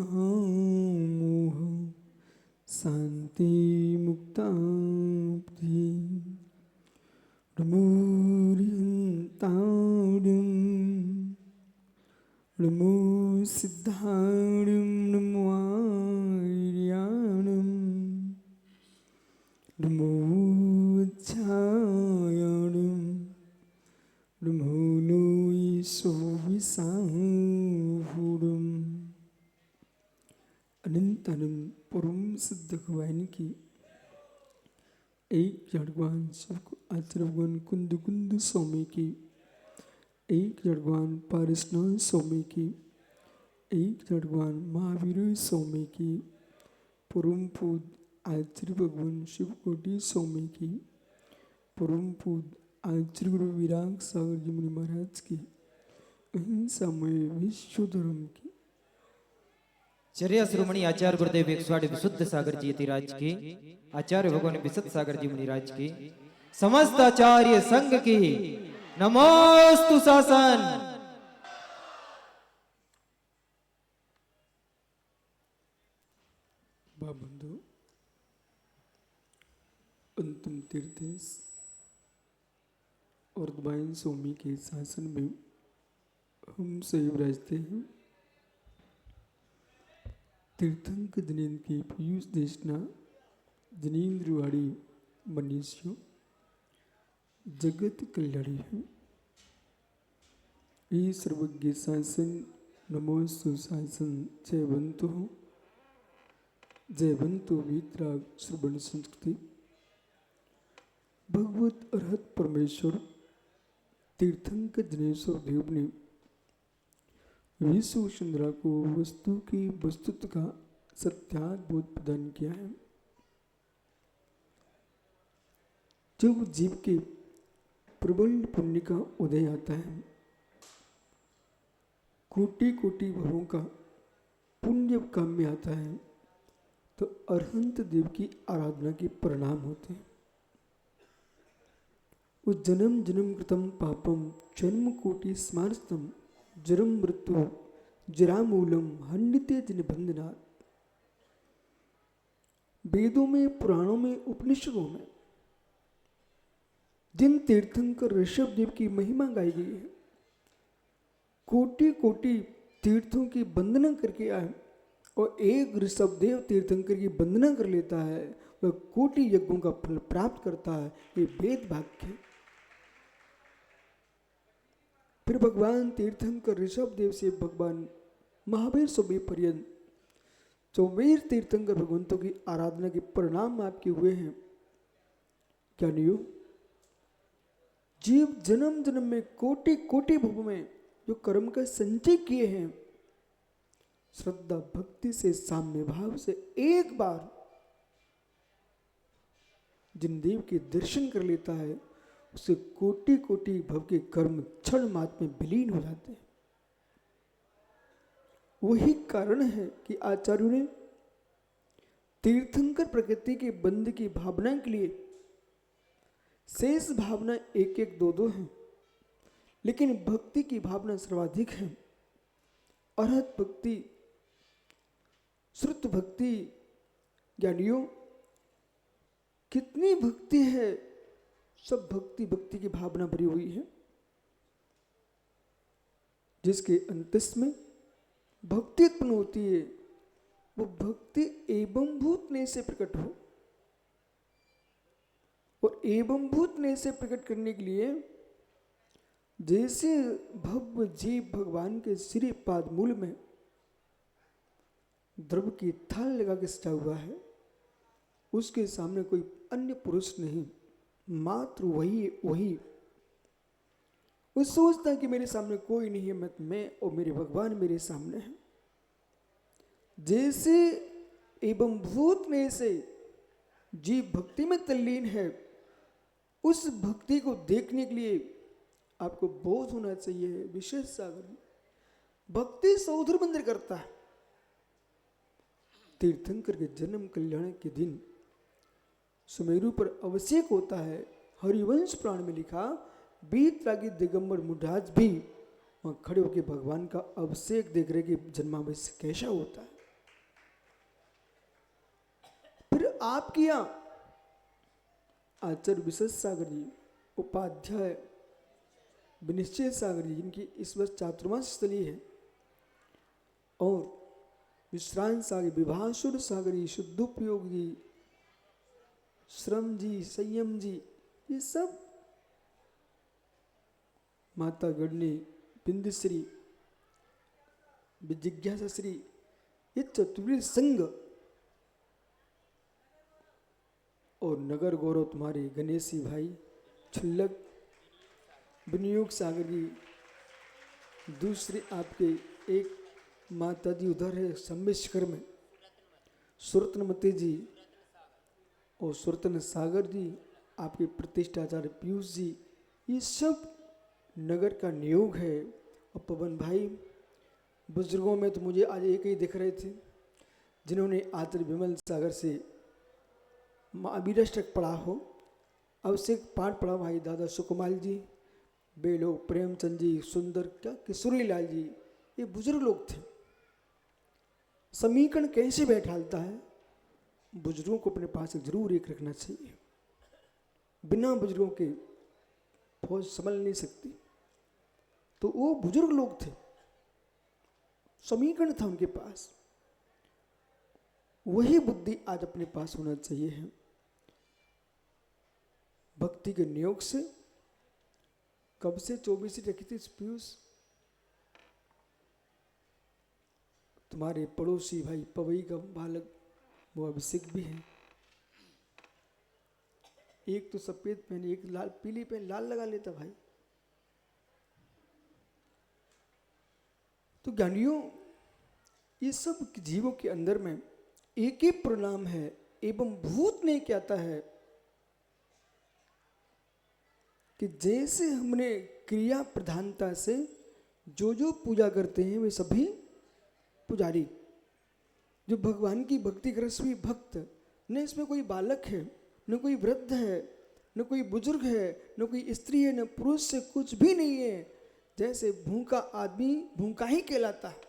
मोह शांति मुक्ताब्धि नमोरियंताड़िम नमो सिद्धाड़िम नमो आर्याणम नमो छायाणम नमो लोईसो विसाहुड़म। अनंत अनंत परम सिद्ध भगवान की एक जड़वान सबको आचरवान कुंद कुंद स्वामी की एक जड़वान पारसनाथ स्वामी की एक जड़वान महावीर स्वामी की परम पूज आचार्य भगवान शिव कोटि स्वामी की परम पूज आचार्य गुरु विराग सागर जी मुनि महाराज की अहिंसामय विश्व धर्म की चर्या श्रोमणी आचार्य गुरुदेव 108 विशुद्ध सागर जी यतिराज की आचार्य भगवान विशुद्ध सागर जी मुनिराज की समस्त आचार्य संघ की नमोस्तु शासन। बंधु अंतिम तीर्थेश और द्वाइन स्वामी के शासन में हम सही विराजते हैं। तीर्थंकर जनेन्द्र की पीयूष देशना जनेन्द्रवाड़ी मनीषियों जगत कल्याणी है। ये सर्वज्ञ शासन नमो सुशासन जयवंतो वीतराग श्रवण संस्कृति भगवत अर्हत परमेश्वर तीर्थंकर जनेश्वर देव ने विश्व सुंदरा को वस्तु की वस्तुत्व का सत्याद्भुत प्रदान किया है। जब जीव के प्रबल पुण्य का उदय आता है, कोटि कोटि भवों का पुण्य काम में आता है, तो अरहंत देव की आराधना के परिणाम होते हैं। वो जन्म जन्म कृतम पापम जन्म कोटि स्मारस्तम जरम मृत्यु जरामूलम हन्यते जन बंधनात्। वेदों में पुराणों में उपनिषदों में जिन तीर्थंकर ऋषभ देव की महिमा गाई गई है, कोटि कोटि तीर्थों की वंदना करके आए और एक ऋषभ देव तीर्थंकर की वंदना कर लेता है, वह कोटि यज्ञों का फल प्राप्त करता है। ये वेद वाक्य है। फिर भगवान तीर्थंकर ऋषभ देव से भगवान महावीर स्वामी पर्यंत 24 तीर्थंकर भगवंतों की आराधना के परिणाम आपके हुए हैं। क्या नहीं हो? जीव जन्म जन्म में कोटि कोटि भव में जो कर्म का संचय किए हैं, श्रद्धा भक्ति से साम्य भाव से एक बार जिन देव के दर्शन कर लेता है, उससे कोटि कोटि भव के कर्म क्षण मात्र में विलीन हो जाते हैं। वही कारण है कि आचार्यों ने तीर्थंकर प्रकृति के बंध की भावना के लिए शेष भावना एक एक दो दो है, लेकिन भक्ति की भावना सर्वाधिक है। अरहत भक्ति, श्रुत भक्ति, ज्ञानियों कितनी भक्ति है, सब भक्ति भक्ति की भावना भरी हुई है, जिसके अंतस में भक्ति उत्पन्न होती है। वो भक्ति एवं भूत ने से प्रकट हो, और एवं भूत ने से प्रकट करने के लिए जैसे भव्य जीव भगवान के श्री पाद मूल में द्रव्य की थाल लगा के सजा हुआ है, उसके सामने कोई अन्य पुरुष नहीं, मात्र वही। वो सोचता है कि मेरे सामने कोई नहीं है, मैं और मेरे भगवान मेरे सामने हैं। जैसे एवं भूत में से जीव भक्ति में तल्लीन है, उस भक्ति को देखने के लिए आपको बोध होना चाहिए। विशेष सागर भक्ति सौधर मंदिर करता है। तीर्थंकर के जन्म कल्याण के दिन सुमेरु पर अभिषेक होता है। हरिवंश पुराण में लिखा, बीतरागी दिगंबर मुनिराज भी वहां खड़े होकर भगवान का अभिषेक देख रहे कि जन्माभिषेक कैसा होता है। आप किया। आचार्य विशद सागर जी, उपाध्याय विनिश्चय सागर जी, जिनकी इस वर्ष चातुर्मास स्थली है, और विश्रांत सागर, विभासुर सागर जी, शुद्धोपयोग जी, श्रम जी, संयम जी, ये सब माता गढ़नी, बिंदुश्री, जिज्ञासा श्री, ये चतुर्वेद संघ और नगर गौरव तुम्हारे गणेशी भाई, छुल्लक, विनियोग सागर जी, दूसरे आपके एक माता जी उधर है सम्मेशकर में, सुरतनमती जी और सुरतन सागर जी, आपके प्रतिष्ठाचार्य पीयूष जी, ये सब नगर का नियोग है। और पवन भाई, बुजुर्गों में तो मुझे आज एक ही दिख रहे थे जिन्होंने आचार्य विमल सागर से महावीरष्टक पढ़ा हो। अब से पाठ पढ़ा भाई दादा सुकुमाल जी, बेलो प्रेमचंद जी, सुंदर क्या किशोरी लाल जी, ये बुजुर्ग लोग थे। समीकरण कैसे बैठालता है, बुजुर्गों को अपने पास जरूर एक रखना चाहिए। बिना बुजुर्गों के फौज संभल नहीं सकती। तो वो बुजुर्ग लोग थे, समीकरण था उनके पास, वही बुद्धि आज अपने पास होना चाहिए है। भक्ति के नियोग से कब से 24 रखी थी पीयूष, तुम्हारे पड़ोसी भाई पवई का बालक वो अभिषेक भी है, एक तो सफेद पहन, एक लाल, पीली पहन, लाल लगा लेता भाई। तो ज्ञानियों, ये सब जीवों के अंदर में एक ही परिणाम है, एवं भूत नहीं कहता है कि जैसे हमने क्रिया प्रधानता से जो जो पूजा करते हैं वे सभी पुजारी, जो भगवान की भक्ति कर सभी भक्त, न इसमें कोई बालक है, न कोई वृद्ध है, न कोई बुजुर्ग है, न कोई स्त्री है, न पुरुष से कुछ भी नहीं है। जैसे भूखा आदमी भूखा ही कहलाता है,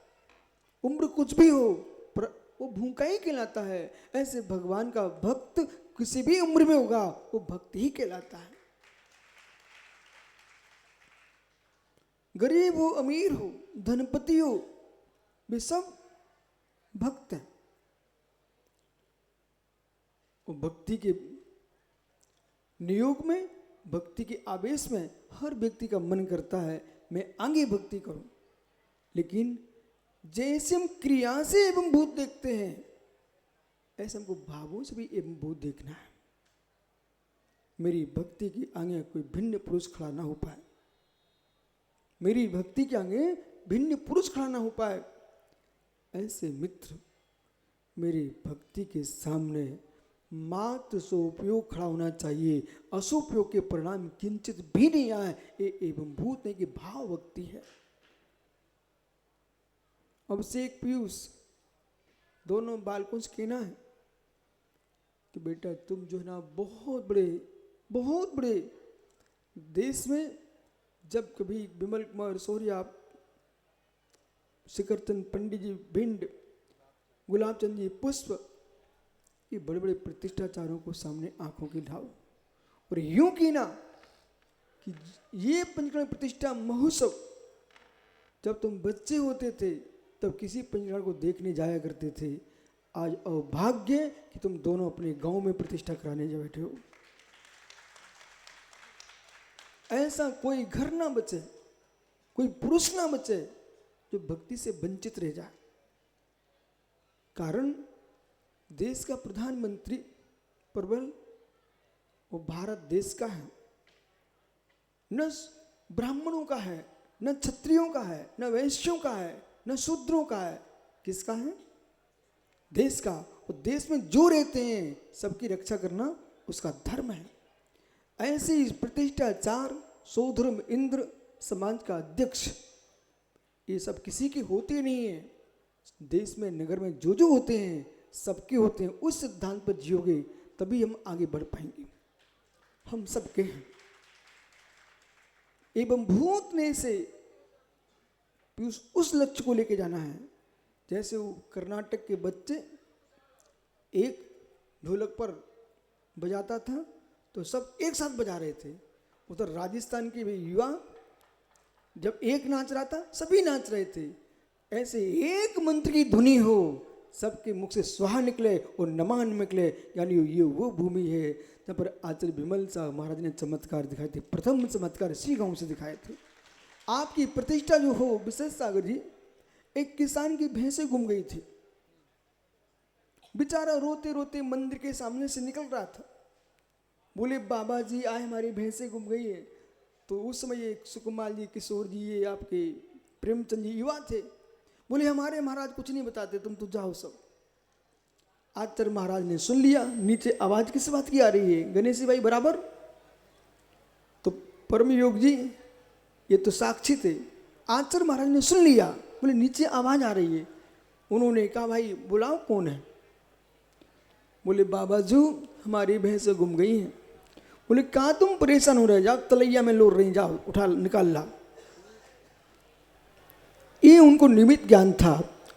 उम्र कुछ भी हो पर वो भूखा ही कहलाता है, ऐसे भगवान का भक्त किसी भी उम्र में होगा वो भक्त ही कहलाता है। गरीब हो, अमीर हो, धनपति हो, वे सब भक्त हैं। वो भक्ति के नियोग में, भक्ति के आवेश में हर व्यक्ति का मन करता है मैं आगे भक्ति करूं, लेकिन जैसे हम क्रिया से एवं भूत देखते हैं ऐसे हमको भावों से भी एवं भूत देखना है। मेरी भक्ति के आगे कोई भिन्न पुरुष खड़ा ना हो पाए, मेरी भक्ति के आगे भिन्न पुरुष खड़ा ना हो पाए, ऐसे मित्र मेरी भक्ति के सामने मात्र सोपयोग खड़ा होना चाहिए। असोपयोग के परिणाम किंचित भी नहीं आए, एवं भूत नहीं कि भाव भक्ति है। अब से एक पीयूष दोनों बालकों से कहना है कि बेटा तुम जो है ना बहुत बड़े देश में, जब कभी विमल कुमार सौर्या, शिखरचंद पंडित जी भिंड, गुलाब चंद जी पुष्प, ये बड़े बड़े प्रतिष्ठाचारों को सामने आंखों की लाओ और यूं की ना कि ये पंचकर्ण प्रतिष्ठा महोत्सव जब तुम बच्चे होते थे तब किसी पंचकर्ण को देखने जाया करते थे। आज अभाग्य कि तुम दोनों अपने गांव में प्रतिष्ठा कराने जा बैठे हो। ऐसा कोई घर ना बचे, कोई पुरुष ना बचे जो भक्ति से वंचित रह जाए। कारण देश का प्रधानमंत्री प्रबल वो भारत देश का है, न ब्राह्मणों का है, न क्षत्रियों का है, न वैश्यों का है, न शूद्रों का है। किसका है? देश का। और देश में जो रहते हैं सबकी रक्षा करना उसका धर्म है। ऐसे ही प्रतिष्ठाचार, सौधर्म इंद्र, समाज का अध्यक्ष, ये सब किसी की होती नहीं है। देश में नगर में जो जो होते हैं सबके होते हैं। उस सिद्धांत पर जियोगे तभी हम आगे बढ़ पाएंगे। हम सबके हैं। एवं भूत ने से उस लक्ष्य को लेके जाना है। जैसे वो कर्नाटक के बच्चे एक ढोलक पर बजाता था तो सब एक साथ बजा रहे थे। उधर राजस्थान के भी युवा जब एक नाच रहा था सभी नाच रहे थे। ऐसे एक मंत्र की धुनी हो, सबके मुख से स्वाहा निकले और नमान निकले, यानी ये वो भूमि है जहाँ पर आचार्य विमल साहब महाराज ने चमत्कार दिखाए थे। प्रथम चमत्कार इसी गांव से दिखाए थे। आपकी प्रतिष्ठा जो हो विशेष सागर जी, एक किसान की भैंसें गुम गई थी। बेचारा रोते रोते मंदिर के सामने से निकल रहा था। बोले बाबा जी आए हमारी भैंसें गुम गई है। तो उस समय ये सुकुमार जी, किशोर जी, ये आपके प्रेमचंद जी युवा थे। बोले हमारे महाराज कुछ नहीं बताते, तुम तो जाओ सब। आचार्य महाराज ने सुन लिया, नीचे आवाज किस बात की आ रही है, गणेश जी भाई बराबर। तो परम योग जी ये तो साक्षी थे। आचार्य महाराज ने सुन लिया, बोले नीचे आवाज आ रही है। उन्होंने कहा भाई बुलाओ कौन है। बोले बाबा जी हमारी भैंसें गुम गई हैं। बोले कहाँ तुम परेशान हो रहे, जाओ तलैया में लोड़ रही, जाओ उठा निकाल ला। ये उनको निमित्त ज्ञान था।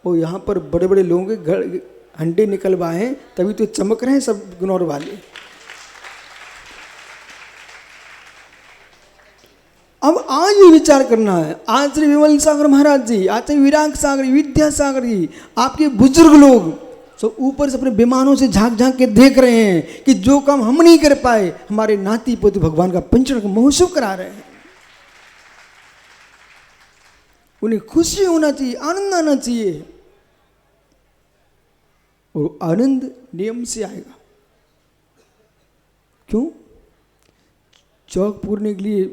और यहाँ पर बड़े बड़े लोगों के घर हंडे निकलवाए तभी तो चमक रहे हैं सब गुनौर वाले। अब आज ये विचार करना है, आचार्य विमल सागर महाराज जी, आचार्य विराग सागर, विद्यासागर जी, आपके बुजुर्ग लोग सब ऊपर से अपने विमानों से झांक झांक के देख रहे हैं कि जो काम हम नहीं कर पाए हमारे नाती पोते भगवान का पंचरण का महोत्सव करा रहे हैं। उन्हें खुशी होना चाहिए, आनंद आना चाहिए। और आनंद नियम से आएगा। क्यों? चौक पूरने के लिए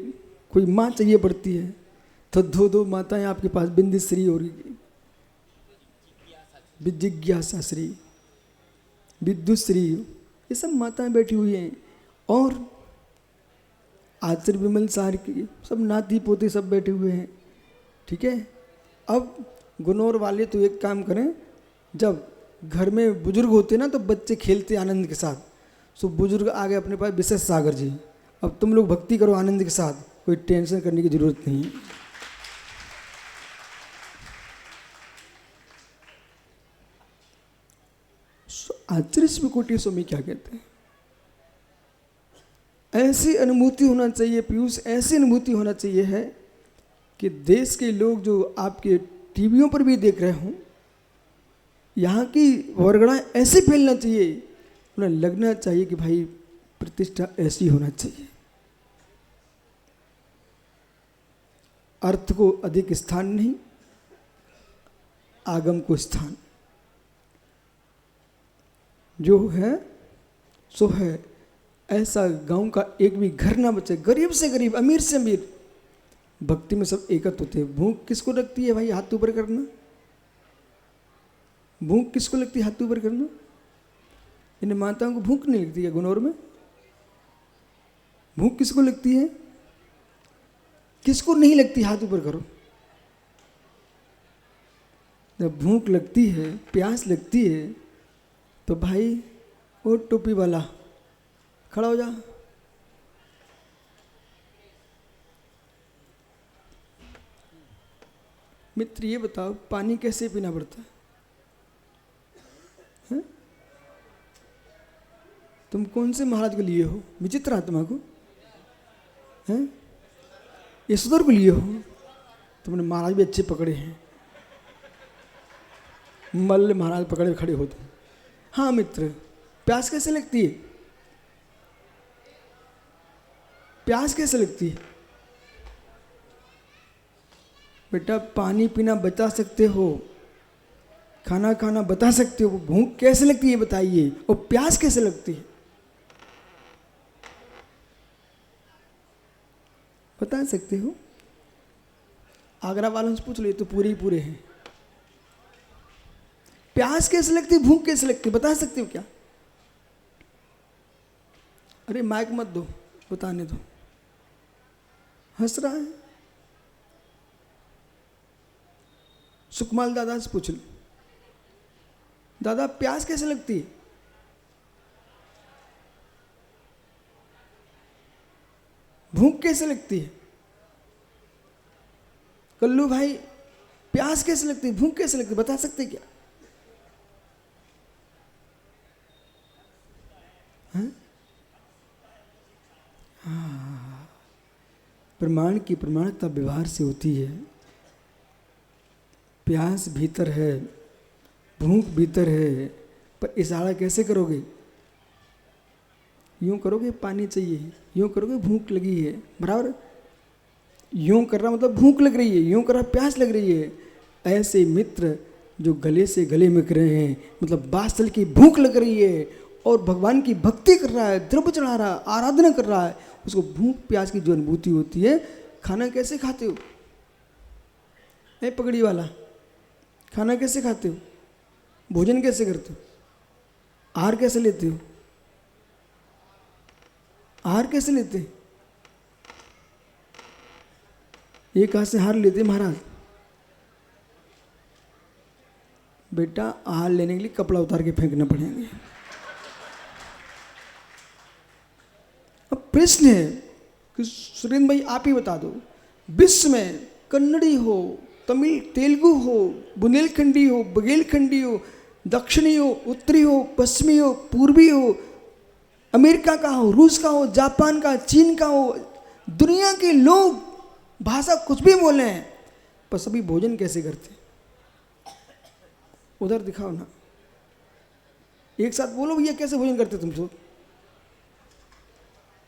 कोई माँ चाहिए पड़ती है, तो दो दो माताएं आपके पास, बिंदुश्री और जिज्ञासा श्री, विद्युश्री, ये सब माताएं बैठी हुई हैं। और आचार्य विमल सार की सब नाती पोते सब बैठे हुए हैं। ठीक है। अब गुनौर वाले तो एक काम करें, जब घर में बुजुर्ग होते ना तो बच्चे खेलते आनंद के साथ। सो बुजुर्ग आ गए अपने पास विशेष सागर जी, अब तुम लोग भक्ति करो आनंद के साथ, कोई टेंशन करने की जरूरत नहीं है। आचार्य विकोटी स्वामी क्या कहते हैं, ऐसी अनुभूति होना चाहिए पीयूष, ऐसी अनुभूति होना चाहिए है कि देश के लोग जो आपके टीवियों पर भी देख रहे हों, यहाँ की वर्गणा ऐसे फैलना चाहिए, उन्हें लगना चाहिए कि भाई प्रतिष्ठा ऐसी होना चाहिए। अर्थ को अधिक स्थान नहीं, आगम को स्थान, जो है सो है। ऐसा गांव का एक भी घर ना बचे, गरीब से गरीब, अमीर से अमीर, भक्ति में सब एकत्र होते हैं। भूख किसको लगती है भाई, हाथ ऊपर करना। भूख किसको लगती है, हाथ ऊपर करना। इन माताओं को भूख नहीं लगती है गुनौर में? भूख किसको लगती है, किसको नहीं लगती, हाथ ऊपर करो। जब भूख लगती है, प्यास लगती है, तो भाई वो टोपी वाला खड़ा हो जा। मित्र ये बताओ पानी कैसे पीना पड़ता है? तुम कौन से महाराज को लिए हो, विचित्र आत्मा को हैं, यशोधर को लिए हो? तुमने महाराज भी अच्छे पकड़े हैं, मल्ल महाराज पकड़े खड़े होते। हाँ मित्र, प्यास कैसे लगती है, प्यास कैसे लगती है? बेटा पानी पीना बता सकते हो, खाना खाना बता सकते हो, भूख कैसे लगती है बताइए, और प्यास कैसे लगती है बता सकते हो? आगरा वालों से पूछ लो, तो पूरे ही पूरे हैं। प्यास कैसे लगती है, भूख कैसे लगती है, बता सकते हो क्या? अरे माइक मत दो, बताने दो। हंस रहा है। सुकमाल दादा से पूछ लो, दादा प्यास कैसे लगती है? भूख कैसे लगती है? कल्लू भाई प्यास कैसे लगती है, भूख कैसे लगती है, बता सकते क्या? प्रमाण की प्रमाणिकता व्यवहार से होती है। प्यास भीतर है, भूख भीतर है, पर इशारा कैसे करोगे? यूं करोगे पानी चाहिए, यूं करोगे भूख लगी है, बराबर। यूं कर रहा मतलब भूख लग रही है, यूं कर रहा प्यास लग रही है। ऐसे मित्र जो गले से गले मिल रहे हैं, मतलब वात्सल की भूख लग रही है और भगवान की भक्ति कर रहा है, द्रव्य चढ़ा रहा है, आराधना कर रहा है, उसको भूख प्यास की जो अनुभूति होती है। खाना कैसे खाते हो? ए पगड़ी वाला, खाना कैसे खाते हो? भोजन कैसे करते हो? आहार कैसे लेते हो? आहार कैसे लेते? एक हाथ से आहार लेते महाराज। बेटा आहार लेने के लिए कपड़ा उतार के फेंकना पड़ेंगे। अब प्रश्न है कि सुरेंद्र भाई आप ही बता दो, विश्व में कन्नड़ी हो, तमिल तेलुगु हो, बुंदेलखंडी हो, बघेलखंडी हो, दक्षिणी हो, उत्तरी हो, पश्चिमी हो, पूर्वी हो, अमेरिका का हो, रूस का हो, जापान का, चीन का हो, दुनिया के लोग भाषा कुछ भी बोले हैं, पर सभी भोजन कैसे करते? उधर दिखाओ ना, एक साथ बोलो भैया कैसे भोजन करते तुम सब?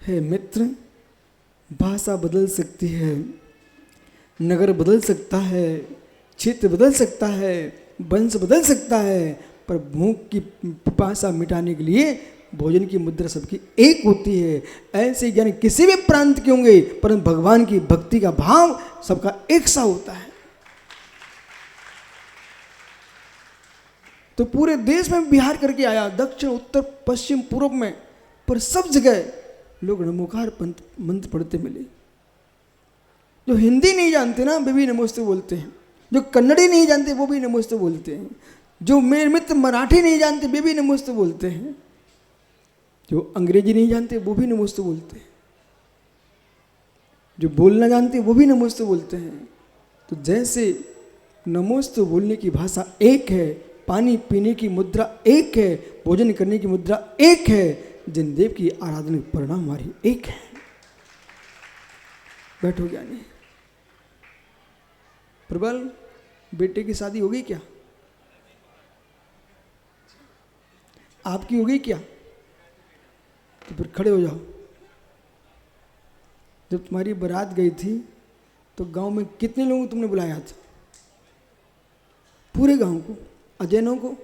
है मित्र, भाषा बदल सकती है, नगर बदल सकता है, क्षेत्र बदल सकता है, वंश बदल सकता है, पर भूख की पिपासा मिटाने के लिए भोजन की मुद्रा सबकी एक होती है। ऐसे यानी किसी भी प्रांत के होंगे, परंतु भगवान की भक्ति का भाव सबका एक सा होता है। तो पूरे देश में विहार करके आया, दक्षिण उत्तर पश्चिम पूर्व में, पर सब जगह लोग नमोकार मंत्र पढ़ते मिले। जो हिंदी नहीं जानते ना वे भी नमोस्ते बोलते हैं, जो कन्नड़ी नहीं जानते वो भी नमोस्ते बोलते हैं, जो मेरे मित्र मराठी नहीं जानते वे भी नमोस्ते बोलते हैं, जो अंग्रेजी नहीं जानते वो भी नमोस्ते बोलते हैं, जो बोलना जानते वो भी नमोस्ते बोलते हैं। तो जैसे नमोस्ते बोलने की भाषा एक है, पानी पीने की मुद्रा एक है, भोजन करने की मुद्रा एक है, जिन देव की आराधना की परिणाम हमारी एक है। बैठो ज्ञानी। प्रबल, बेटे की शादी हो गई क्या? आपकी हो गई क्या? तो फिर खड़े हो जाओ। जब तुम्हारी बारात गई थी तो गांव में कितने लोगों को तुमने बुलाया था? पूरे गांव को, अजैनों को?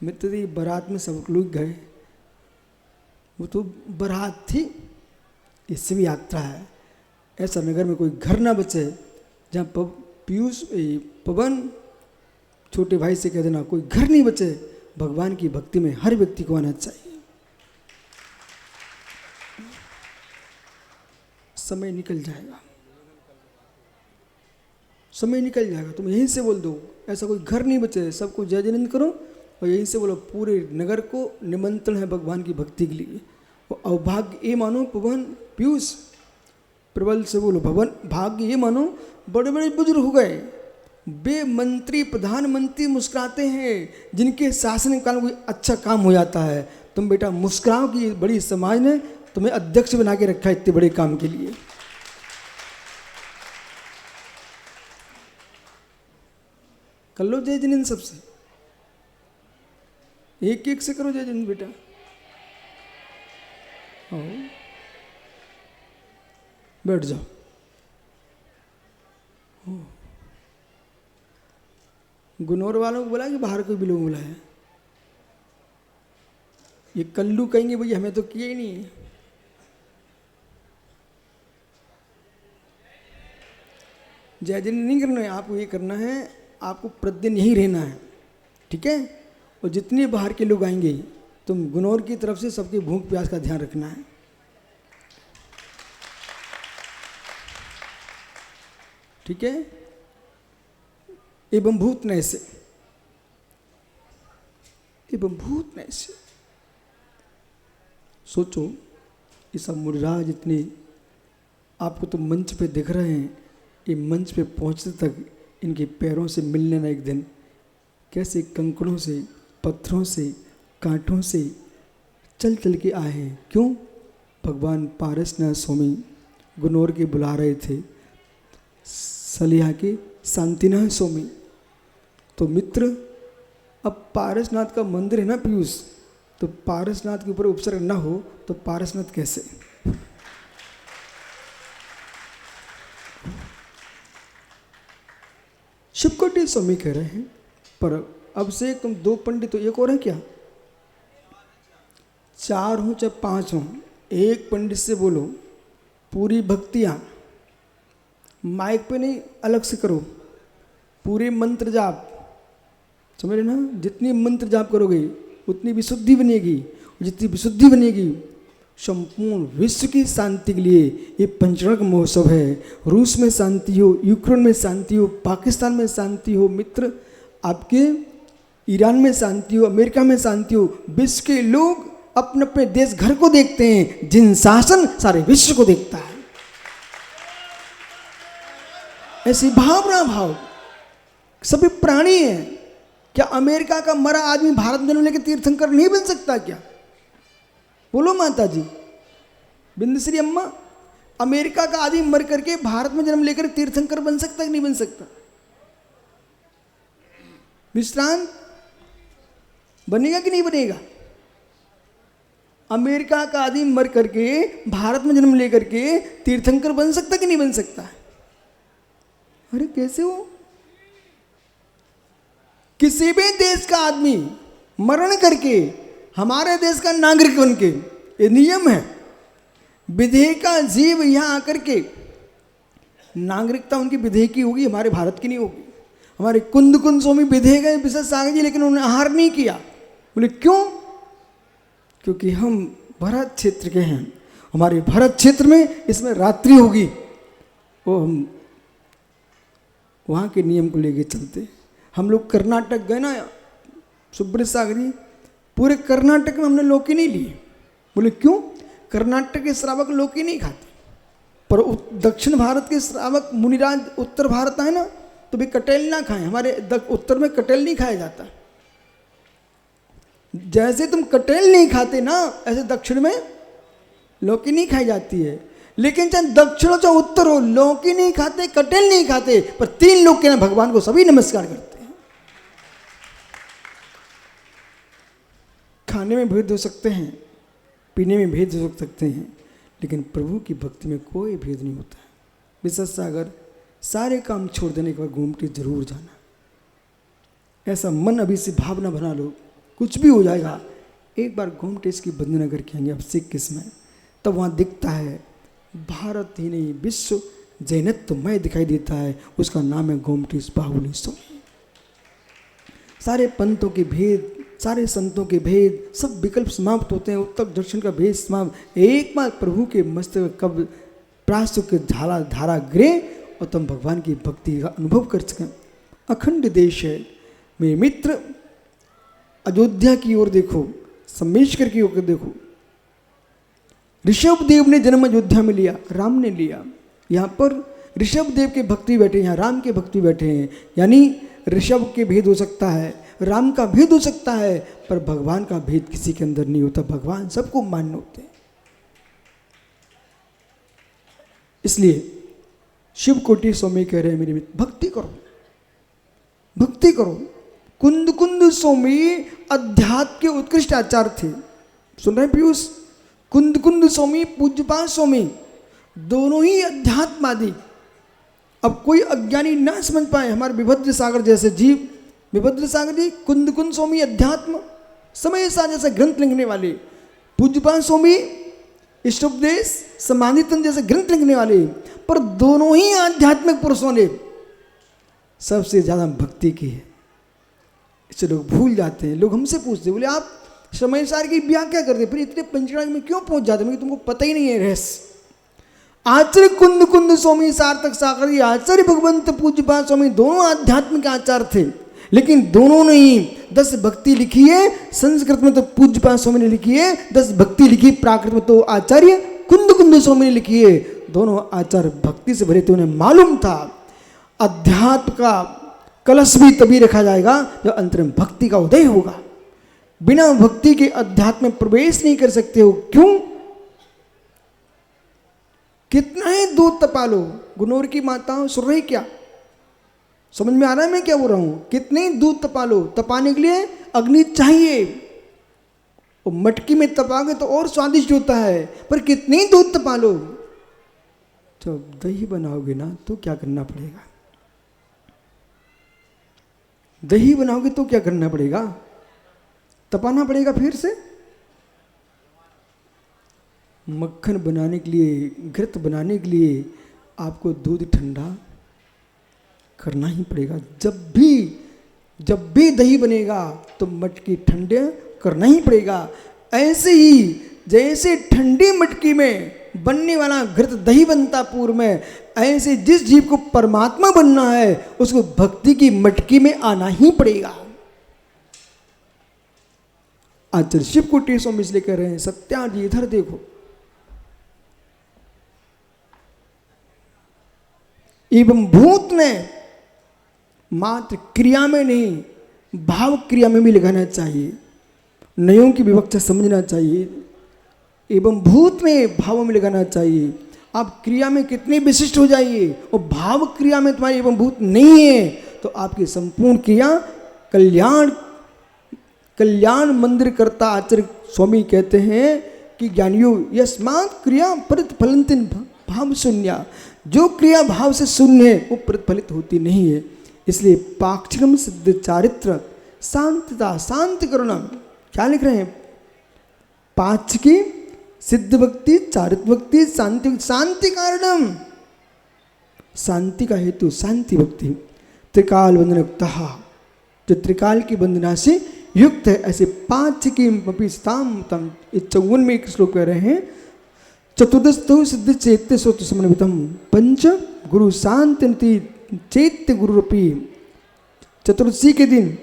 मित्र जी बारात में सब लोग गए, वो तो बारात थी, इससे भी यात्रा है। ऐसा नगर में कोई घर ना बचे जहाँ पीयूष पवन छोटे भाई से कह देना कोई घर नहीं बचे। भगवान की भक्ति में हर व्यक्ति को आना चाहिए। समय निकल जाएगा, समय निकल जाएगा। तुम यहीं से बोल दो ऐसा कोई घर नहीं बचे, सबको जय जयंत करो और यहीं से बोलो पूरे नगर को निमंत्रण है भगवान की भक्ति के लिए। और अभाग्य ये मानो पवन पीयूष प्रबल से बोलो भवन भाग्य ये मानो बड़े बड़े बुजुर्ग हो गए, बे मंत्री प्रधानमंत्री मुस्कुराते हैं, जिनके शासन काल में कोई अच्छा काम हो जाता है। तुम बेटा मुस्कुराओ की बड़ी समाज ने तुम्हें अध्यक्ष बना के रखा है इतने बड़े काम के लिए। कर लो जय जिनेंद्र, सबसे एक एक से करो जय जिनेंद्र बेटा। आओ बैठ जाओ। गुनौर वालों को बोला कि बाहर कोई भी लोग बुलाया? ये कल्लू कहेंगे भैया हमें तो किया ही नहीं है। जय जिनेंद्र नहीं करना है आपको, ये करना है आपको प्रतिदिन यहीं रहना है, ठीक है? और जितने बाहर के लोग आएंगे तुम गुनौर की तरफ से सबके भूख प्यास का ध्यान रखना है, ठीक है? एवं भूत नैसे, एवं भूत नैसे। सोचो ये सब मुर्राज इतने आपको तो मंच पे दिख रहे हैं, ये मंच पे पहुंचते तक इनके पैरों से मिलने ना एक दिन कैसे कंकड़ों से, पत्थरों से, कांटों से चल चल के आए हैं। क्यों? भगवान पारसनाथ स्वामी गुनोर के बुला रहे थे सलिया के शांतिनाथ स्वामी। तो मित्र, अब पारसनाथ का मंदिर है ना पीयूष, तो पारसनाथ के ऊपर उपसर्ग ना हो तो पारसनाथ कैसे? शिवकोटि स्वामी कह रहे हैं, पर अब से तुम 2 पंडित हो, एक और है क्या? 4 हो चाहे 5 हो, एक पंडित से बोलो पूरी भक्तियाँ, माइक पे नहीं, अलग से करो, पूरे मंत्र जाप, समझ रहे ना? जितनी मंत्र जाप करोगे उतनी विशुद्धि बनेगी, जितनी विशुद्धि बनेगी संपूर्ण विश्व की शांति के लिए ये पंचरत्न महोत्सव है। रूस में शांति हो, यूक्रेन में शांति हो, पाकिस्तान में शांति हो, मित्र आपके ईरान में शांति हो, अमेरिका में शांति हो, विश्व के लोग अपने अपने देश घर को देखते हैं, जिन शासन सारे विश्व को देखता है। ऐसी भावना भाव सभी प्राणी हैं। क्या अमेरिका का मरा आदमी भारत में जन्म लेकर तीर्थंकर नहीं बन सकता क्या? बोलो माता जी, बिंदश्री अम्मा, अमेरिका का आदमी मर करके भारत में जन्म लेकर तीर्थंकर बन सकता कि नहीं बन सकता? विश्रांत बनेगा कि नहीं बनेगा? अमेरिका का आदमी मर करके भारत में जन्म लेकर के तीर्थंकर बन सकता कि नहीं बन सकता? अरे कैसे हो? किसी भी देश का आदमी मरण करके हमारे देश का नागरिक बन के, ये नियम है, विधेय का जीव यहाँ आकर के नागरिकता उनकी विधेय की होगी, हमारे भारत की नहीं होगी। हमारे कुंद स्वामी विधेय गए विशेष सागर जी, लेकिन उन्होंने आहार नहीं किया। बोले क्यों? क्योंकि हम भरत क्षेत्र के हैं, हमारे भरत क्षेत्र में इसमें रात्रि होगी, वो हम वहाँ के नियम को लेके चलते। हम लोग कर्नाटक गए ना, सुब्रत सागर जी, पूरे कर्नाटक में हमने लौकी नहीं ली। बोले क्यों? कर्नाटक के श्रावक लौकी नहीं खाते, पर दक्षिण भारत के श्रावक मुनिराज उत्तर भारत आए ना, तो भी कटेल ना खाएं। हमारे उत्तर में कटेल नहीं खाया जाता। जैसे तुम कटेल नहीं खाते ना, ऐसे दक्षिण में लौकी नहीं खाई जाती है। लेकिन चाहे दक्षिण हो चाहे उत्तर हो, लौकी नहीं खाते, कटेल नहीं खाते, पर 3 लोग के ना भगवान को सभी नमस्कार करते हैं। खाने में भेद हो सकते हैं, पीने में भेद हो सकते हैं, लेकिन प्रभु की भक्ति में कोई भेद नहीं होता है। विशेष सागर सारे काम छोड़ देने के बाद घूमते जरूर जाना। ऐसा मन अभी से भावना बना लो, कुछ भी हो जाएगा, एक बार घूमते इसकी वंदना करके आएंगे अब 21 में, तब वहाँ दिखता है भारत ही नहीं विश्व जैनत्वमय दिखाई देता है। उसका नाम है गोमटेश बाहुली स्वामी। सारे पंथों के भेद, सारे संतों के भेद, सब विकल्प समाप्त होते हैं, उत्तर दक्षिण का भेद समाप्त। एक बार प्रभु के मस्तक कब प्रास्तु के धारा गिरे और तुम भगवान की भक्ति का अनुभव कर सकें। अखंड देश है मेरे मित्र। अयोध्या की ओर देखो, सम्मेश्वर की ओर देखो। ऋषभ देव ने जन्म अयोध्या में लिया, राम ने लिया। यहाँ पर ऋषभ देव के भक्ति बैठे, यहाँ राम के भक्ति बैठे हैं। यानी ऋषभ के भेद हो सकता है, राम का भेद हो सकता है, पर भगवान का भेद किसी के अंदर नहीं होता। भगवान सबको मान्य होते हैं। इसलिए शिवकोटि स्वामी कह रहे हैं मेरे मित्र, भक्ति करो, भक्ति करो। कुंद स्वामी अध्यात्म के उत्कृष्ट आचार्य थे। सुन रहे हैं पीयूष? कुंद स्वामी, पूज्यपाल स्वामी, दोनों ही अध्यात्मवादी। अब कोई अज्ञानी ना समझ पाए, हमारे विभद्र सागर जैसे जीव, विभद्र सागर जी, कुंद स्वामी अध्यात्म समय सा जैसे ग्रंथ लिखने वाले, पूज्यपाल स्वामी इष्टोपदेश समाधितन जैसे ग्रंथ लिखने वाले, पर दोनों ही आध्यात्मिक पुरुषों ने सबसे ज्यादा भक्ति की है। इससे लोग भूल जाते हैं। लोग हमसे पूछते, बोले आप समय सार की व्याख्या करते, फिर इतने पंचराग में क्यों पहुंच जाते? मुझे तुमको पता ही नहीं है रहस्य। आचार्य कुंद स्वामी सार्थक सागर, आचार्य भगवंत पूज्यपाल स्वामी दोनों आध्यात्मिक आचार्य थे, लेकिन दोनों ने ही 10 भक्ति लिखी है। संस्कृत में तो पूज्यपाल स्वामी ने लिखी है, 10 भक्ति लिखी प्राकृत में तो आचार्य कुंद स्वामी ने लिखी है। दोनों आचार्य भक्ति से भरे थे। उन्हें मालूम था अध्यात्म का कलश भी तभी रखा जाएगा जब अंतरिम भक्ति का उदय होगा। बिना भक्ति के अध्यात्म में प्रवेश नहीं कर सकते हो। क्यों? कितना ही दूध तपा लो, गुनोर की माताओं सुन रही क्या? समझ में आ रहा है मैं क्या बोल रहा हूं? कितने ही दूध तपा लो, तपाने के लिए अग्नि चाहिए। और मटकी में तपाओगे तो और स्वादिष्ट होता है, पर कितने ही दूध तपा लो, जब दही बनाओगे ना तो क्या करना पड़ेगा? दही बनाओगे तो क्या करना पड़ेगा? तपाना पड़ेगा फिर से। मक्खन बनाने के लिए, घृत बनाने के लिए आपको दूध ठंडा करना ही पड़ेगा। जब भी दही बनेगा तो मटकी ठंडे करना ही पड़ेगा। ऐसे ही जैसे ठंडी मटकी में बनने वाला घृत दही बनता पूर्व में, ऐसे जिस जीव को परमात्मा बनना है उसको भक्ति की मटकी में आना ही पड़ेगा। आचार्य शिव कोटि स्वामी इसलिए कह रहे हैं, सत्या जी इधर देखो, एवं भूत ने मात्र क्रिया में नहीं भाव क्रिया में भी लगाना चाहिए। नयों की विवक्षा समझना चाहिए। एवं भूत में भाव में लगाना चाहिए। आप क्रिया में कितने विशिष्ट हो जाइए और भाव क्रिया में तुम्हारी एवं भूत नहीं है तो आपकी संपूर्ण क्रिया कल्याण मंदिर करता। आचार्य स्वामी कहते हैं कि ज्ञानियों यस्मात् क्रिया प्रतिफलंतिन भाव शून्य, जो क्रिया भाव से शून्य है वो प्रतिफलित होती नहीं है। इसलिए पाक्षिकम सिद्ध चारित्र शांतता शांति करुणा, क्या लिख रहे हैं? पांच की सिद्ध भक्ति, चारित्र भक्ति, शांति, शांति कारणम, शांति का हेतु शांति भक्ति। त्रिकाल बंधनयुक्त, जो त्रिकाल की बंधना से युक्त है, ऐसे पांच की मपिस्ताम तम। 54 में एक श्लोक कह रहे हैं, चतुर्दश सिद्ध चैत्य सोत समन्वितम पंच गुरु शांति चैत्य गुरुरूपी। चतुर्दशी के दिन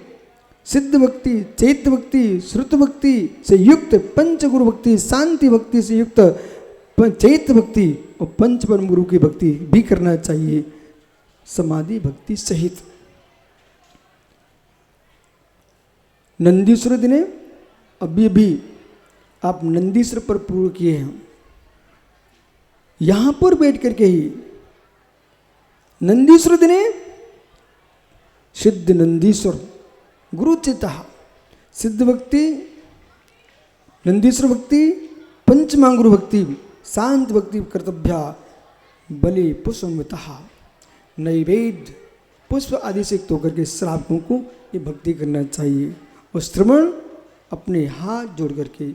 सिद्ध भक्ति, चैत्य भक्ति, श्रुत भक्ति से युक्त, पंच गुरु भक्ति, शांति भक्ति से युक्त चैत्य भक्ति और पंच परम गुरु की भक्ति भी करना चाहिए, समाधि भक्ति सहित। नंदीश्वर दिने अभी आप नंदीश्वर पर पूर्ण किए हैं, यहां पर बैठ करके ही नंदीश्वर दिने सिद्ध नंदीश्वर गुरु चिता सिद्ध भक्ति, नंदीश्वर भक्ति, पंचमा गुरु भक्ति, शांत भक्ति कर्तव्या बलि पुष्पमृता। नैवेद्य पुष्प आदि से युक्त होकर के श्रावकों को ये भक्ति करना चाहिए। और श्रवण अपने हाथ जोड़ करके,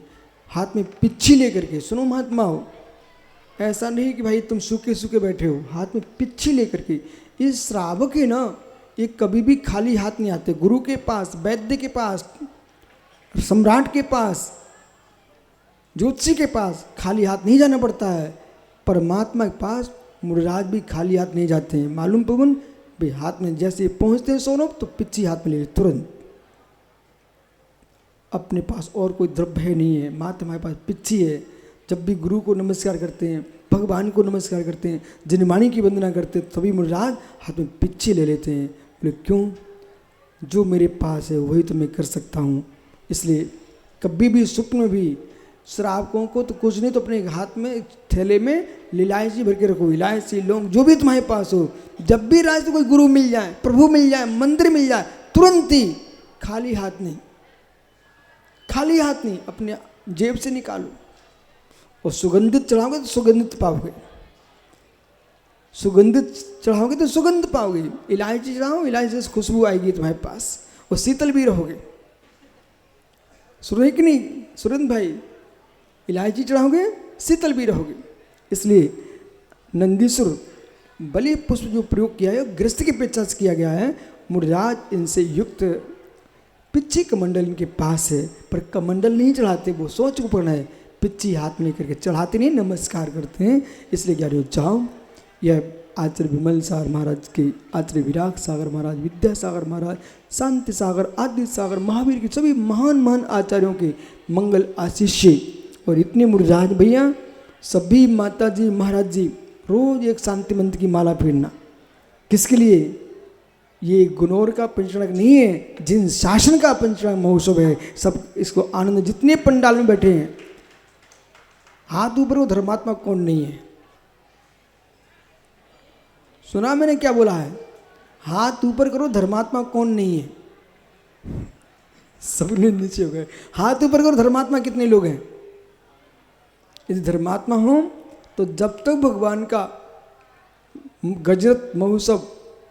हाथ में पिच्छी लेकर के सुनो महात्माओं, ऐसा नहीं कि भाई तुम सूखे सूखे बैठे हो, हाथ में पिच्छी लेकर के। ये श्रावक है ना, ये कभी भी खाली हाथ नहीं आते। गुरु के पास, वैद्य के पास, सम्राट के पास, ज्योतिषी के पास खाली हाथ नहीं जाना पड़ता है। परमात्मा के पास मुराद भी खाली हाथ नहीं जाते हैं। मालूम पवन भाई, हाथ में जैसे पहुंचते हैं सौरभ तो पिच्छी हाथ में ले तुरंत। अपने पास और कोई द्रव्य नहीं है, मात्र हमारे पास पिच्छी है। जब भी गुरु को नमस्कार करते हैं, भगवान को नमस्कार करते हैं, जनमानी की वंदना करते हैं, तभी मुराद हाथ में पिच्छी ले लेते हैं। बोले क्यों? जो मेरे पास है वही तो मैं कर सकता हूँ। इसलिए कभी भी स्वप्न में भी श्रावकों को तो कुछ नहीं तो अपने हाथ में थैले में इलायची भर के रखो, इलायची लौंग जो भी तुम्हारे पास हो। जब भी रास्ते कोई गुरु मिल जाए, प्रभु मिल जाए, मंदिर मिल जाए, तुरंत ही खाली हाथ नहीं, खाली हाथ नहीं, अपने जेब से निकालो और सुगंधित चढ़ाओगे तो सुगंधित पाओगे, सुगंधित चढ़ाओगे तो सुगंध पाओगे। इलायची चढ़ाओ, इलायची से खुशबू आएगी तुम्हारे पास और शीतल भी रहोगे। सुन रहे कि नहीं सुरेंद्र भाई? इलायची चढ़ाओगे शीतल भी रहोगे। इसलिए नंदीश्वर बलि पुष्प जो प्रयोग किया है गृहस्थ की पेक्षा से किया गया है। मुराद इनसे युक्त पिच्छी कमंडल इनके पास है, पर कमंडल नहीं चढ़ाते, वो सोच को पढ़ना है। पिच्छी हाथ में करके चढ़ाते नहीं, नमस्कार करते हैं। इसलिए क्या जाओ, यह आचार्य विमल सागर महाराज के, आचार्य विराग सागर महाराज, विद्यासागर महाराज, शांति सागर, आदि सागर, महावीर के सभी महान महान आचार्यों के मंगल आशीष्य। और इतने मुरझाज भैया सभी माता जी महाराज जी रोज एक शांति मंत्र की माला फेरना। किसके लिए? ये गुनौर का पंचनाक नहीं है, जिन शासन का पंचनाक महोत्सव है, सब इसको आनंद, जितने पंडाल में बैठे हैं हाथ ऊपर, वो धर्मात्मा कौन नहीं है? सुना मैंने क्या बोला है? हाथ ऊपर करो, धर्मात्मा कौन नहीं है? सबने नीचे हो गए। हाथ ऊपर करो, धर्मात्मा कितने लोग हैं? यदि धर्मात्मा हो तो जब तक भगवान का गजरत महोत्सव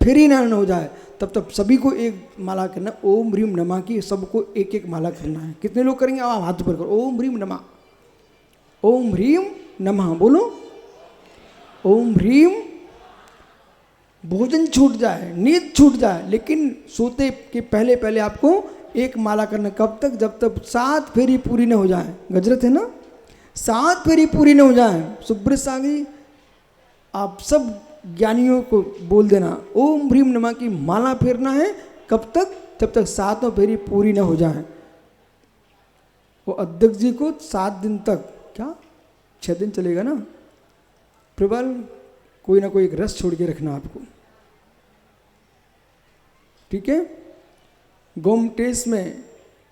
फिर ही ना हो जाए तब तक सभी को एक माला करना, ओम ह्रीम नमः की सबको एक एक माला करना है। कितने लोग करेंगे? आप हाथ ऊपर करो, ओम ह्रीम नमः, ओम ह्रीम नमः बोलो, ओम ह्रीम। भोजन छूट जाए, नींद छूट जाए, लेकिन सोते के पहले पहले आपको एक माला करना। कब तक? जब तक 7 फेरी पूरी न हो जाए। गजरत है ना, 7 फेरी पूरी न हो जाए। सुब्रत सागी आप सब ज्ञानियों को बोल देना, ओम ह्रीम नमः की माला फेरना है। कब तक? जब तक 7 फेरी पूरी न हो जाए। वो अध्यक्ष जी को 7 दिन तक, क्या 6 दिन चलेगा ना, प्रबल कोई ना कोई एक रस छोड़ के रखना आपको, ठीक है। गोमटेस में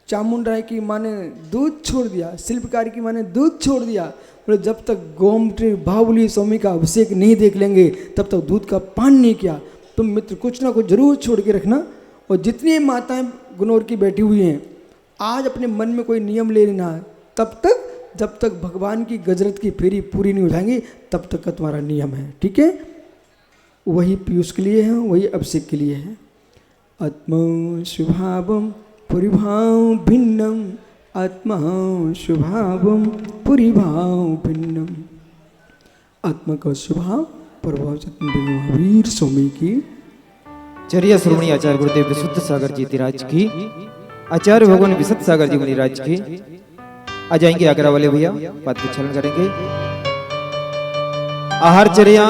चामुंडराय की माँ ने दूध छोड़ दिया, शिल्पकार की माँ ने दूध छोड़ दिया। बोले जब तक गोमटे बाहुबली स्वामी का अभिषेक नहीं देख लेंगे तब तक दूध का पान नहीं किया। तुम मित्र कुछ ना कुछ जरूर छोड़ के रखना। और जितनी माताएं गुनौर की बैठी हुई हैं, आज अपने मन में कोई नियम ले लेना, तब तक जब तक भगवान की गजरत की फेरी पूरी नहीं हो जाएंगी तब तक का तुम्हारा नियम है, ठीक है। वही पीयूष के लिए है, वही अभिषेक के लिए है। आत्मा शुभावम पुरिभाव भिन्नम, आत्मा शुभावम पुरिभाव भिन्नम। आत्मा का स्वभाव प्रभाव महावीर स्वामी की। चर्या श्रोमणी आचार्य गुरुदेव विशुद्ध सागर जी महाराज की, आचार्य भगवान विशुद्ध सागर जी महाराज की। आ जाएंगे आगरा वाले भैया, पद विचलन करेंगे। आहारचर्या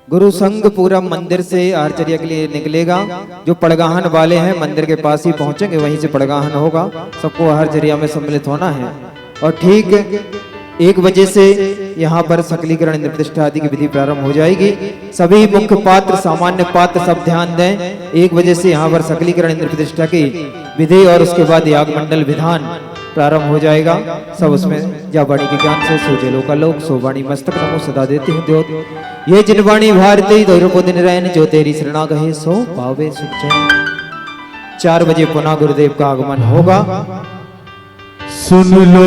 गुरु संघ पूरा मंदिर से आहारचर्या के लिए निकलेगा। जो पड़गाहन वाले हैं मंदिर के पास ही पहुंचेंगे, वहीं से पड़गाहन होगा। सबको आहारचर्या में सम्मिलित होना है। और ठीक 1 बजे से यहाँ पर सकलीकरण इंद्र प्रतिष्ठा आदि की विधि प्रारंभ हो जाएगी। सभी मुख्य पात्र, सामान्य पात्र सब ध्यान दें। 1 बजे से यहाँ पर सकलीकरण इंद्र प्रतिष्ठा की विधि और उसके बाद याग मंडल विधान प्रारंभ हो जाएगा। सब उसमें जा वाणी के ज्ञान से सोचे लोकालोक, सो वाणी मस्तक नमो सदा देती हूँ द्योत। ये जिन वाणी भारती दैरो दिन रहन, जो तेरी शरणा कहे सो पावे सुख चैन। 4 बजे पुनः गुरुदेव का आगमन होगा। सुन लो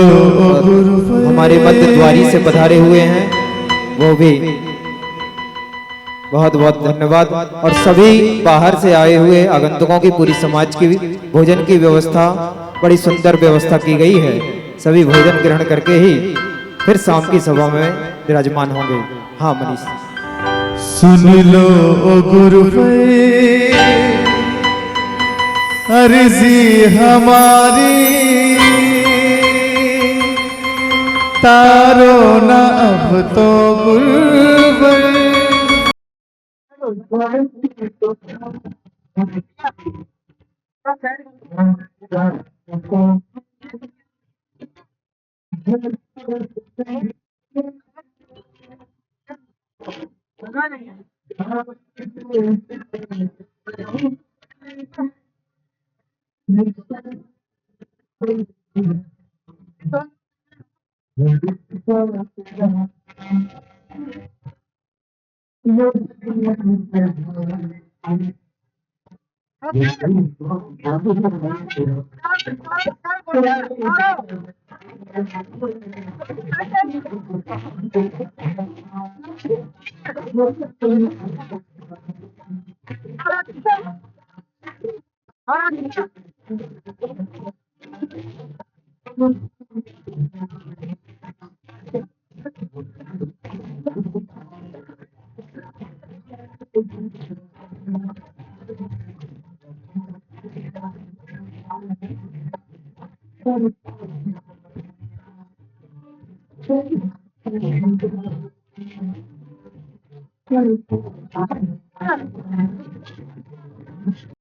हमारे मध्य द्वारी से पधारे हुए हैं, वो भी बहुत बहुत धन्यवाद। और सभी बाहर से आए हुए आगंतुकों की पूरी समाज की भोजन की व्यवस्था, बड़ी सुंदर व्यवस्था की गई है। सभी भोजन ग्रहण करके ही फिर शाम की सभा में विराजमान होंगे। हाँ मनीष, सुन लो गुरु अर्जी हमारी, तारो न अब तो गुरुवर।